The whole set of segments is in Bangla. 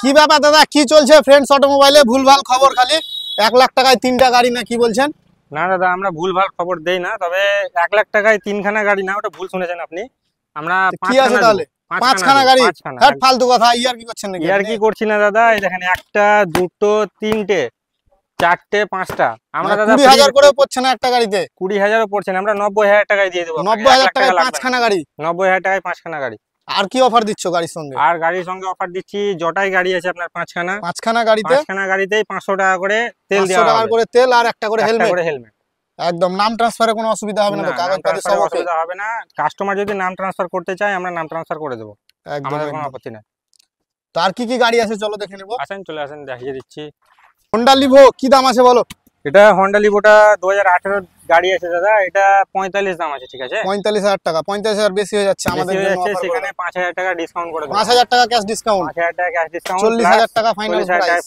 কি ব্যাপার দাদা, কি চলছে ফ্রেন্ডস অটোমোবাইলে? ভুলভাল খবর খালি। 1 লাখ টাকায় 3টা গাড়ি না কি বলছেন? না দাদা, আমরা ভুলভাল খবর দেই না, তবে 1 লাখ টাকায় 3খানা গাড়ি না, ওটা ভুল শুনেছেন আপনি। আমরা কি আছে তাহলে? 5খানা গাড়ি? হ্যাঁ, ফালতু কথা। ইয়ার কি করছেন নাকি? ইয়ার কি করছি না দাদা, এই দেখেন 1টা 2টো 3টে 4টে 5টা। আমরা দাদা 20,000 করে পড়ছে না একটা গাড়িতে? 20,000ও পড়ছে না, আমরা 90,000 টাকায় দিয়ে দেবো। 90,000 টাকায় 5খানা গাড়ি? 90,000 টাকায় 5খানা গাড়ি। আর কি অফার দিচ্ছ গাড়ির সঙ্গে? আর গাড়ির সঙ্গে অফার দিচ্ছি, জটাই গাড়ি আছে আপনার 5খানা গাড়িতে 5খানা গাড়িতেই 500 টাকা করে তেল দেওয়া হবে। 500 টাকা করে তেল আর একটা করে হেলমেট। হেলমেট। একদম। নাম ট্রান্সফারে কোনো অসুবিধা হবে না তো? কাগজপত্র সব অসুবিধা হবে না। কাস্টমার যদি নাম ট্রান্সফার করতে চায় আমরা নাম ট্রান্সফার করে দেবো, আমাদের কোনো আপত্তি নাই। তো আর কি কি গাড়ি আছে চলো দেখে নেবো। আসেন, চলে আসেন, দেখিয়ে দিচ্ছি। হোন্ডা লিভো কি দাম আছে বলো? এটা হোন্ডা লিভোটা 2018 গাড়ি আছে দাদা, এটা 45 দাম আছে। ঠিক আছে, 45,000 টাকা। 45,000 বেশি হয়ে যাচ্ছে আমাদের জন্য। সেখানে 5,000 টাকা ডিসকাউন্ট করে দেবো। 5,000 টাকা ক্যাশ ডিসকাউন্ট? 5,000 টাকা ক্যাশ ডিসকাউন্ট, 40,000 টাকা ফাইনাল প্রাইস।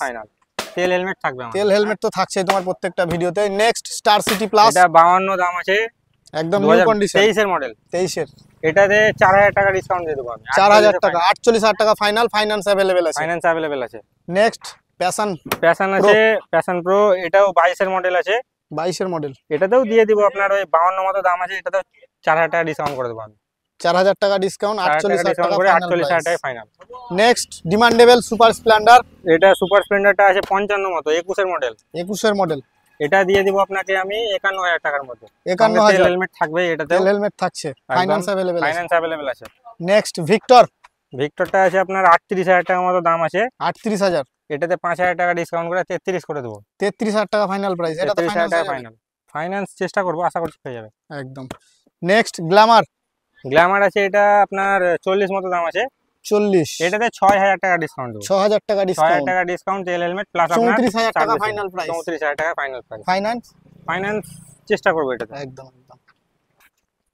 তেল হেলমেট থাকবে আমাদের। তেল হেলমেট তো থাকছে তোমার প্রত্যেকটা ভিডিওতে। নেক্সট স্টার সিটি প্লাস, এটা 52 দাম আছে, একদম নিউ কন্ডিশন, 23 এর মডেল। 23 এর। এটাতে 4,000 টাকা ডিসকাউন্ট দিয়ে দেবো আমি। 4,000 টাকা, 48,000 টাকা ফাইনাল। ফাইনান্স अवेलेबल আছে? ফাইনান্স अवेलेबल আছে। নেক্সট প্যাশন আছে, প্যাশন প্রো, এটাও 22 এর মডেল আছে। 22 এর মডেল। এটাতেও দিয়ে দিব আপনার ওই 52 মতো দাম আছে, এটাতেও 4,000 টাকা ডিসকাউন্ট করে দেবো আমি। 4,000 টাকা ডিসকাউন্ট, 48,000 টাকা করে 48,000 টাকা final. Next demandable super Splendor. এটা সুপার স্প্লেন্ডারটা আছে 55 মতো, 21 এর মডেল। 21 এর মডেল। এটা দিয়ে দিব আপনাকে আমি 51,000 টাকার মধ্যে। 51,000। তেল হেলমেট থাকবে, এটাতে তেল হেলমেট থাকছে। ফাইনান্স अवेलेबल আছে? ফাইনান্স अवेलेबल আছে। Next Victor. ভিক্টরটা আছে আপনার 38,000 টাকার মতো দাম আছে। 38,000। এটাতে 5,000 টাকা ডিসকাউন্ট করে 33 করে দেবো। 33,000 টাকা ফাইনাল প্রাইস। এটা তো ফাইনাল। ফাইনান্স চেষ্টা করব, আশা করছি হয়ে যাবে একদম। Next Glamour. গ্ল্যামার আছে, এটা আপনার 40 মতো দাম আছে। 40। এটাতে 6,000 টাকা ডিসকাউন্ট দেবো। 6,000 টাকা ডিসকাউন্ট। 6,000 টাকা ডিসকাউন্ট, তেল হেলমেট প্লাস আপনার 34,000 টাকা ফাইনাল প্রাইস। 34,000 টাকা ফাইনাল প্রাইস। ফাইনান্স চেষ্টা করব এটাতে। একদম একদম।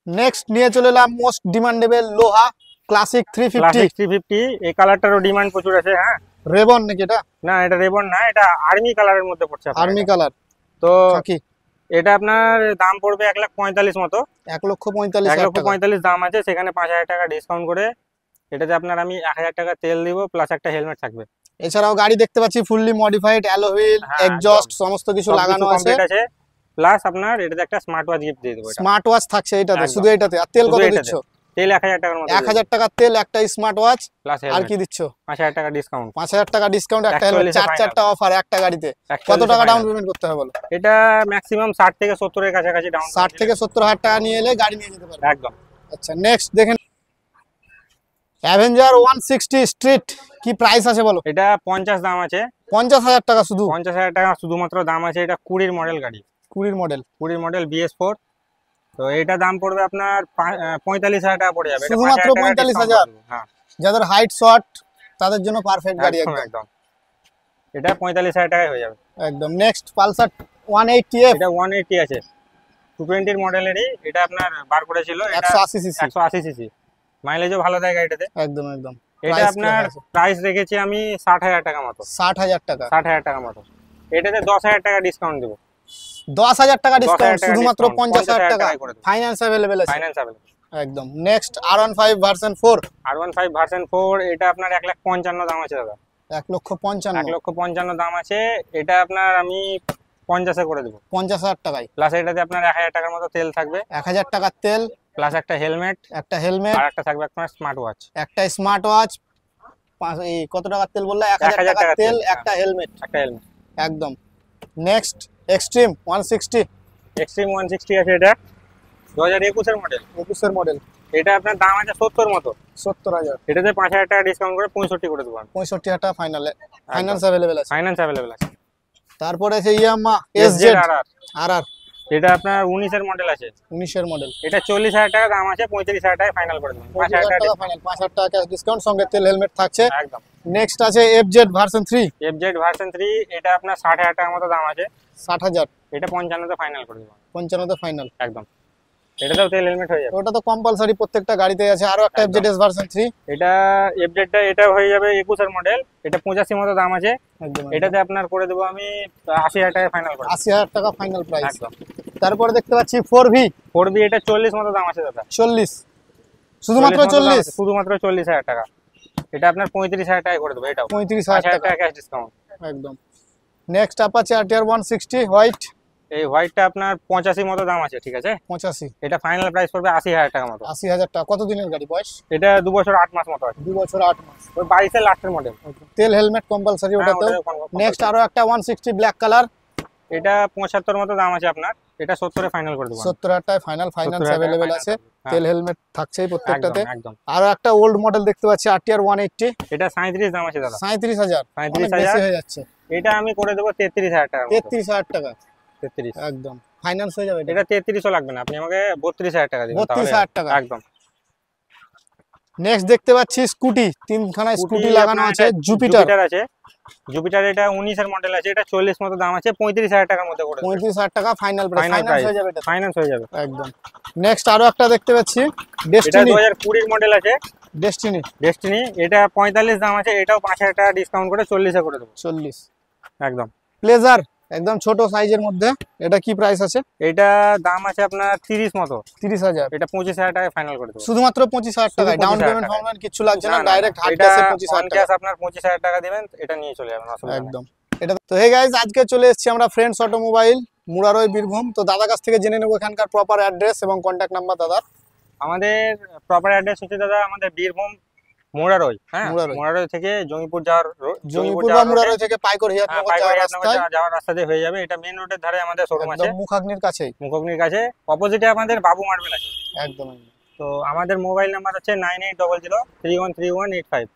নেক্সট নিয়ে চলে এলাম মোস্ট ডিমান্ডেবল লোহা ক্লাসিক 350। এই কালারটারও ডিমান্ড প্রচুর আছে। হ্যাঁ, রেবন নাকি এটা? না, এটা রেবন না, এটা আর্মি কালারের মধ্যে পড়ছে। আর্মি কালার তো কি? এটা আপনার দাম পড়বে 1,45,000 মতো। 1,45,000 দাম আছে, সেখানে 5,000 টাকা ডিসকাউন্ট করে এটাতে আপনার আমি 1,000 টাকা তেল দিব, প্লাস একটা হেলমেট থাকবে। এছাড়াও গাড়ি দেখতে পাচ্ছি fully modified, alloy wheel, exhaust সমস্ত কিছু লাগানো আছে। প্লাস আপনার এটাতে একটা স্মার্ট ওয়াচ গিফট দিয়ে দেব। স্মার্ট ওয়াচ থাকছে এটাতে, শুধু এটাতে? আর তেল কত দিচ্ছ? তেল 1,000 টাকার মতো। 1,000 টাকা তেল, একটা স্মার্ট ওয়াচ, প্লাস আর কি দিচ্ছ? 5,000 টাকা ডিসকাউন্ট। 5,000 টাকা ডিসকাউন্ট, একটা হেলমেট, চারটা অফার একটা গাড়িতে। কত টাকা ডাউন পেমেন্ট করতে হবে বলো? এটা ম্যাক্সিমাম 60 থেকে 70 এর কাছাকাছি ডাউন। 60 থেকে 70,000 টাকা নিয়ে এলে গাড়ি নিয়ে যেতে পারবে একদম। আচ্ছা, নেক্সট দেখেন অ্যাভেঞ্জার 160 স্ট্রিট। কি প্রাইস আছে বলো? এটা 50 দাম আছে। 50,000 টাকা শুধু? 50,000 টাকা শুধুমাত্র দাম আছে। এটা 20 মডেল গাড়ি। 20 মডেল BS4। তো এটা দাম পড়বে আপনার 45,000 টাকা পড়ে যাবে। শুধুমাত্র 45,000? হ্যাঁ, যাদের হাইট শর্ট তাদের জন্য পারফেক্ট গাড়ি। একদম। এটা 45,000 টাকায় হয়ে যাবে একদম। Next Pulsar 180F। এটা 180 আছে, 220 মডেলেরই। এটা আপনার বার করেছিল 180 সিসি। 180 সিসি, মাইলেজও ভালো দেয় গাড়িটাতে। একদম একদম। এটা আপনার প্রাইস রেখেছি আমি 60,000 টাকা মতো। 60,000 টাকা? 60,000 টাকা মতো। এটাতে 10,000 টাকা ডিসকাউন্ট দেবো। 10,000 টাকা ডিসকাউন্ট, শুধুমাত্র 50,000 টাকা। ফাইনান্স अवेलेबल আছে? ফাইনান্স अवेलेबल একদম। Next R15 version 4। R15 version 4, এটা আপনার 1,55,000 দাম আছে দাদা। 1,55,000 দাম আছে। এটা আপনার আমি 50 এ করে দেবো। 50,000 টাকায়? প্লাস এটাতে আপনার 1,000 টাকার মতো তেল থাকবে। 1,000 টাকার তেল, প্লাস একটা হেলমেট। আর একটা থাকবে আপনার স্মার্ট ওয়াচ। একটা স্মার্ট ওয়াচ। এই কত টাকার তেল বললা? 1,000 টাকার তেল, একটা হেলমেট। একদম। Next extreme 160। এক্সট্রিম 160 আছে, এটা 2021 এর মডেল। 21 এর মডেল। এটা আপনার দাম আছে 70 মতো। 70,000? এটাতে 5,000 টাকা ডিসকাউন্ট করে 65 করে দেবো। 65,000 টাকা ফাইনাল। ফাইনান্স अवेलेबल আছে? ফাইনান্স अवेलेबल আছে। তারপরে আছে ইয়ামাহা SZ RR। এটা আপনার 19 এর মডেল আছে। 19 এর মডেল। এটা 40,000 টাকা দাম আছে, 35,000 টাকা ফাইনাল করে দেবো। 5,000 টাকা ফাইনাল, 5,000 টাকা ক্যাশ ডিসকাউন্ট, সঙ্গে তেল হেলমেট থাকছে। একদম। নেক্সট আছে FZ ভার্সন 3। এটা আপনার 60,000 টাকার মতো দাম আছে। 60,000? এটা 55 তে ফাইনাল করে দেবো। 55 তে ফাইনাল? একদম। এটাতেও তেল হেলমেট হয়ে যাবে। ওটা তো কম্পালসারি প্রত্যেকটা গাড়িতে আছে। আরো একটা FZS ভার্সন 3। এটা FZটা, এটা হয়ে যাবে 21 এর মডেল। এটা 85 মতো দাম আছে। এটাতে আপনার করে দেবো আমি 80,000 টাকা ফাইনাল করে। 80,000 টাকা ফাইনাল প্রাইস। একদম। তারপরে দেখতে পাচ্ছি 4V। এটা 40 মতো দাম আছে দাদা। 40? শুধুমাত্র 40? শুধুমাত্র 40,000 টাকা। এটা আপনার 35,000 টাকা করে দেবো। এটাও 35,000 5,000 টাকা টাকা ক্যাশ ডিসকাউন্ট। একদম। নেক্সট অ্যাপাচি আরটিআর 160 হোয়াইট, এই হোয়াইটটা আপনার 85 মতো দাম আছে, ঠিক আছে। 85, এটা ফাইনাল প্রাইস পড়বে 80,000 টাকা মতো। 80,000 টাকা। কত দিনের গাড়ি বয়স? এটা 2 বছর 8 মাস মতো আছে। 2 বছর 8 মাস। ওই 22 এর লাস্টের মডেল। তেল হেলমেট কম্পালসরি ওটাতেও। নেক্সট আরো একটা 160 ব্ল্যাক কালার, এটা 75 মতো দাম আছে আপনার, এটা 70 এ ফাইনাল করে দেবো। 70,000 টাকায় ফাইনাল, ফাইন্যান্স अवेलेबल আছে। তেল হেলমেট থাকছেই প্রত্যেকটাতে। একদম। আরো একটা ওল্ড মডেল দেখতে পাচ্ছি আরটিআর 180, এটা 37 দাম আছে দাদা। 37,000, 37,000 বেশি হয়ে যাচ্ছে। এটা আমি করে দেবো 33,000 টাকা। 33,000 টাকা 33 একদম ফাইন্যান্স হয়ে যাবে। এটা 33ও লাগবে না, আপনি আমাকে 32,000 টাকা দিবেন। 32,000 টাকা একদম। নেক্সট দেখতে পাচ্ছি স্কুটি, তিনখানা স্কুটি লাগানো আছে। জুপিটার আছে, জুপিটার এটা 19 এর মডেল আছে, এটা 40 মতো দাম আছে, 35,000 টাকার মধ্যে করে দেবো। 35,000 টাকা ফাইনাল প্রাইস, ফাইন্যান্স হয়ে যাবে এটা। ফাইনান্স হয়ে যাবে একদম। নেক্সট আরো একটা দেখতে পাচ্ছি এটা ডেস্টিনি, 2020 এর মডেল আছে, ডেস্টিনি ডেস্টিনি। এটা 45 দাম আছে, এটাও 5,000 টাকা ডিসকাউন্ট করে 40 এ করে দেবো। 40। একদম। প্লেজার একদম ছোট সাইজের মধ্যে, এটা কি প্রাইস আছে? এটা দাম আছে আপনার 30 মতো। 30,000, এটা 25,000 টাকায় ফাইনাল করে দেবো। শুধুমাত্র 25,000 টাকা। শুধু ডাউন 25,000 পেমেন্ট টাকা। ফাউন্ড কিছু লাগছে না, না, না, ডাইরেক্ট হাত এটা ক্যাশে অন 25,000 টাকা ক্যাশ আপনার 25,000 টাকা দিবেন, এটা নিয়ে চলে যাবেন, অসুবিধা নেই। একদম। এটা তো হে গাইস, আজকে চলে এসেছি আমরা ফ্রেন্ডস অটোমোবাইল মুরারই বীরভূম। তো দাদার কাছ থেকে জেনে নেবো এখানকার প্রপার অ্যাড্রেস এবং কন্ট্যাক্ট নাম্বার দাদার। আমাদের প্রপার অ্যাড্রেস হচ্ছে দাদা আমাদের বীরভূম মুরারই, হ্যাঁ, মুরারই। মুরারই থেকে জঙ্গিপুর যাওয়ার জঙ্গিপুর বা মুরারই থেকে পাইকর হিয়াতনগর যাওয়ার রাস্তায়, যাওয়ার রাস্তাতে হয়ে যাবে। এটা মেইন রোডের ধারে আমাদের শোরুম আছে, একদম মুখাগ্নির কাছেই। মুখগ্নির কাছে অপোজিটে আমাদের বাবু মার্বেল আছে। একদম। তো আমাদের মোবাইল নাম্বার হচ্ছে 9800313185।